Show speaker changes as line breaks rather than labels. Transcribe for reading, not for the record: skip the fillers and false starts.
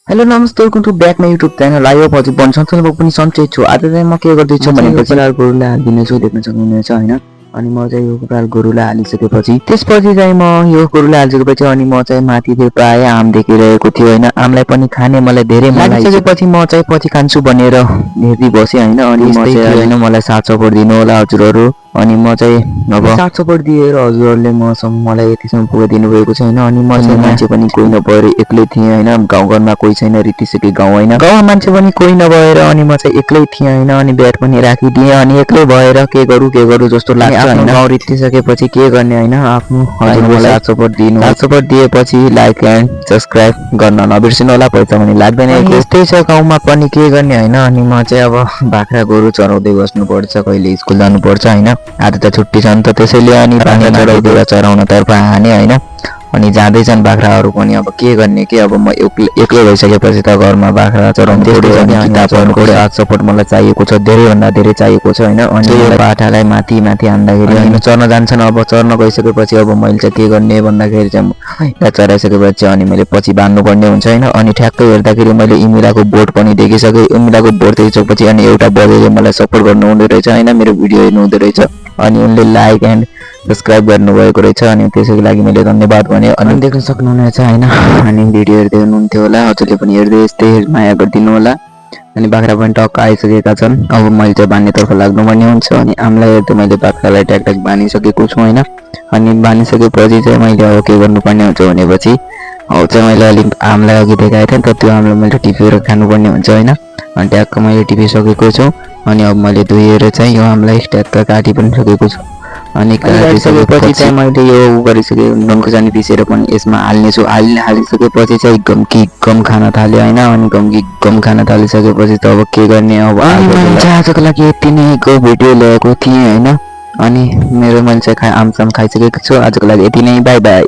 Hello नमस्ते welcome to back my YouTube channel आयो हजुर बनसन्थले म पनि सन्चै छु। आज चाहिँ म के गर्दैछु भनेपछि गोरुलाई हालिदिनेछु, देख्न सक्नुहुनेछ हैन। अनि म चाहिँ यो कुराल गोरुलाई हालिसकेपछि त्यसपछि चाहिँ म यो गोरुलाई हालिसकेपछि अनि म चाहिँ माथि प्राय आम देखिरहेको थियो हैन। आमलाई पनि खाने मलाई धेरै मन लागिसकेपछि म चाहिँ पछि खान्छु भनेर हेर्दै बसेँ हैन। अनि म चाहिँ हैन मलाई साथ सपोर्ट दिनु होला हजुरहरु। अनि म चाहिँ अब साथ सपोर्ट दिएर हजुरहरुले मलाई यतिसम्म पुगाइदिनु भएको छ हैन। अनि म चाहिँ मान्छे पनि कोही नभएर एक्लै थिएँ हैन। गाउँघरमा कोही छैन, रितिसके गाउँ हैन। गाउँमा मान्छे पनि कोही नभएर अनि म चाहिँ एक्लै थिएँ हैन। अनि ब्याट पनि राखिदिएँ अनि एक्लै भएर के गरौँ जस्तो लाग्छ हैन। गाउँ रितिसकेपछि के गर्ने हैन। आफ्नो हजुरलाई साथ सपोर्ट दिनु, साथ सपोर्ट दिएपछि लाइक एन्ड सब्स्क्राइब गर्न नबिर्सिनु होला, पैसा पनि लाग्दैन। यस्तै छ गाउँमा पनि के गर्ने हैन। अनि म चाहिँ अब बाख्रा गोरु चराउँदै बस्नुपर्छ, कहिले स्कुल जानुपर्छ हैन। आज त छुट्टी छ नि त, त्यसैले अनि बाख्रा चराउँदै चराउनतर्फ हाने हैन। अनि जाँदैछन् बाख्राहरू पनि। अब के गर्ने के, अब म एक्लै भइसकेपछि त घरमा बाख्रा चराउनु पर्यो। अनि किताबहरूको साथ सपोर्ट मलाई चाहिएको छ, धेरैभन्दा धेरै चाहिएको छ हैन। अनि यो बाठालाई माथि हान्दाखेरि हैन चर्न जान्छन्। अब चर्न गइसकेपछि अब मैले चाहिँ के गर्ने भन्दाखेरि चाहिँ चराइसकेपछि अनि मैले पछि बान्नु पर्ने हुन्छ हैन। अनि ठ्याक्कै हेर्दाखेरि मैले इमिलाको बोर्ड पनि देखिसकेँ। इमिलाको बोर्ड देखिसकेपछि अनि एउटा बजेले मलाई सपोर्ट गर्नु हुँदो रहेछ हैन, मेरो भिडियो हेर्नु हुँदो रहेछ। अनि उनले लाइक एन्ड सब्स्क्राइब गर्नुभएको रहेछ। अनि त्यसैको लागि मैले धन्यवाद भने। अनि देख्न सक्नुहुनेछ हैन। अनि भिडियो हेर्दै हुनुहुन्थ्यो होला, हजुरले पनि हेर्दै यस्तै माया गरिदिनु होला। अनि बाख्रा पनि टक्क आइसकेका छन्। अब मैले चाहिँ बान्नेतर्फ लाग्नुपर्ने हुन्छ। अनि आमलाई हेर्दै मैले बाख्रालाई ट्याक बानिसकेको छु हैन। अनि बानिसकेपछि चाहिँ मैले अब के गर्नुपर्ने हुन्छ भनेपछि अब चाहिँ मैले अलिक आमलाई अघि देखाएको थिएँ नि त, त्यो आमलाई मैले टिपेर खानुपर्ने हुन्छ हैन। अनि ट्याक्क मैले टिपिसकेको छु। अनि अब मैले धोएर चाहिँ यो आमलाई ट्याक्क काटि पनि सकेको छु। अनि काटिसकेपछि चाहिँ मैले यो गरिसकेँ, नुन खोर्सानी पिसेर पनि यसमा हाल्नेछु। हालिसकेपछि चाहिँ गम खान थाल्यो हैन। अनि गम खान थालिसकेपछि त अब के गर्ने। अब आजको लागि यति नैको भिडियो ल्याएको थिएँ हैन। अनि मैले चाहिँ आमसाम खाइसकेको छु। आजको लागि यति नै, बाई बाई।